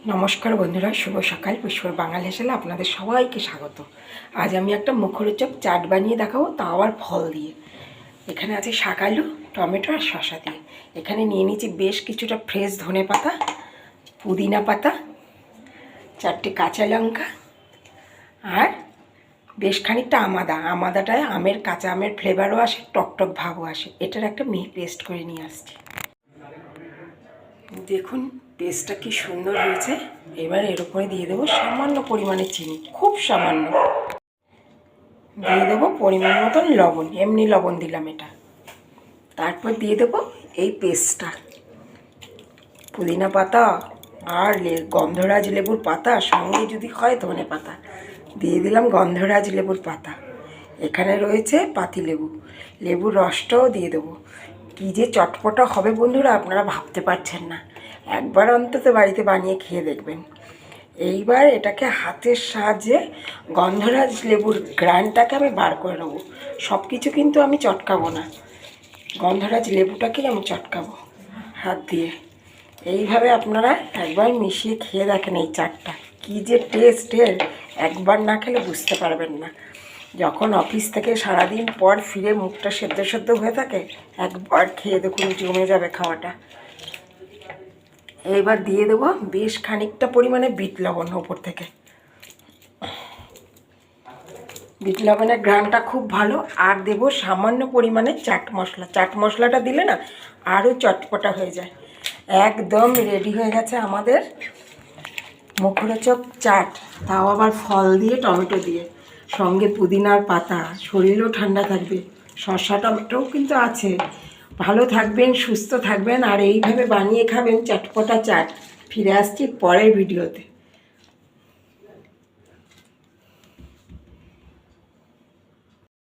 নমস্কার বন্ধুরা, শুভ সকাল। পুষ্পর বাঙাল হেসেলে আপনাদের সবাইকে স্বাগত। আজ আমি একটা মুখরোচক চাট বানিয়ে দেখাবো, তাও আবার ফল দিয়ে। এখানে আছে শাক আলু, টমেটো আর শসা দিয়ে। এখানে নিয়ে নিয়েছি বেশ কিছুটা ফ্রেশ ধনে পাতা, পুদিনা পাতা, 4টে কাঁচা লঙ্কা আর বেশ খানিকটা আমাদাটায় কাঁচা আমের ফ্লেভারও আসে, টকটক ভাবও আসে। এটার একটা মিহি পেস্ট করে নিয়ে আসছি। দেখুন পেস্টটা কি সুন্দর হয়েছে। এবার এর উপরে দিয়ে দেবো সামান্য পরিমাণে চিনি, খুব সামান্য। দিয়ে দেবো পরিমাণ মতন লবণ, এমনি লবণ দিলাম এটা। তারপর দিয়ে দেবো এই পেস্টটা, পুদিনা পাতা আর গন্ধরাজ লেবুর পাতা, সঙ্গে যদি হয় ধনে পাতা। দিয়ে দিলাম গন্ধরাজ লেবুর পাতা। এখানে রয়েছে পাতিলেবু, লেবুর রসটাও দিয়ে দেবো। কী যে চটপটা হবে বন্ধুরা, আপনারা ভাবতে পারছেন না। একবার অন্তত বাড়িতে বানিয়ে খেয়ে দেখবেন। এইবার এটাকে হাতের সাহায্যে গন্ধরাজ লেবুর গ্রানটাকে আমি বার করে নেবো। সব কিছু কিন্তু আমি চটকাবো না, গন্ধরাজ লেবুটাকেই আমি চটকাবো হাত দিয়ে। এইভাবে আপনারা একবার মিশিয়ে খেয়ে দেখেন এই চাটটা, কী যে টেস্টের, একবার না খেলে বুঝতে পারবেন না। যখন অফিস থেকে সারাদিন পর ফিরে মুখটা সেদ্ধ সেদ্ধ হয়ে থাকে, একবার খেয়ে দেখুন, জমে যাবে খাওয়াটা। এইবার দিয়ে দেবো বেশ খানিকটা পরিমাণে বিট লবণ ওপর থেকে। বিট লবণের ঘ্রাণটা খুব ভালো। আর দেবো সামান্য পরিমাণে চাট মশলা। চাট মশলাটা দিলে না আরও চটপটা হয়ে যায়। একদম রেডি হয়ে গেছে আমাদের মুখরোচক চাট, তাও আবার ফল দিয়ে, টমেটো দিয়ে, সঙ্গে পুদিনার পাতা। শরীরও ঠান্ডা থাকবে, শসা টমেটোও কিন্তু আছে। ভালো থাকবেন, সুস্থ থাকবেন, আর এইভাবে বানিয়ে খাবেন চটপটা চাট। ফিরে আসছি পরের ভিডিওতে।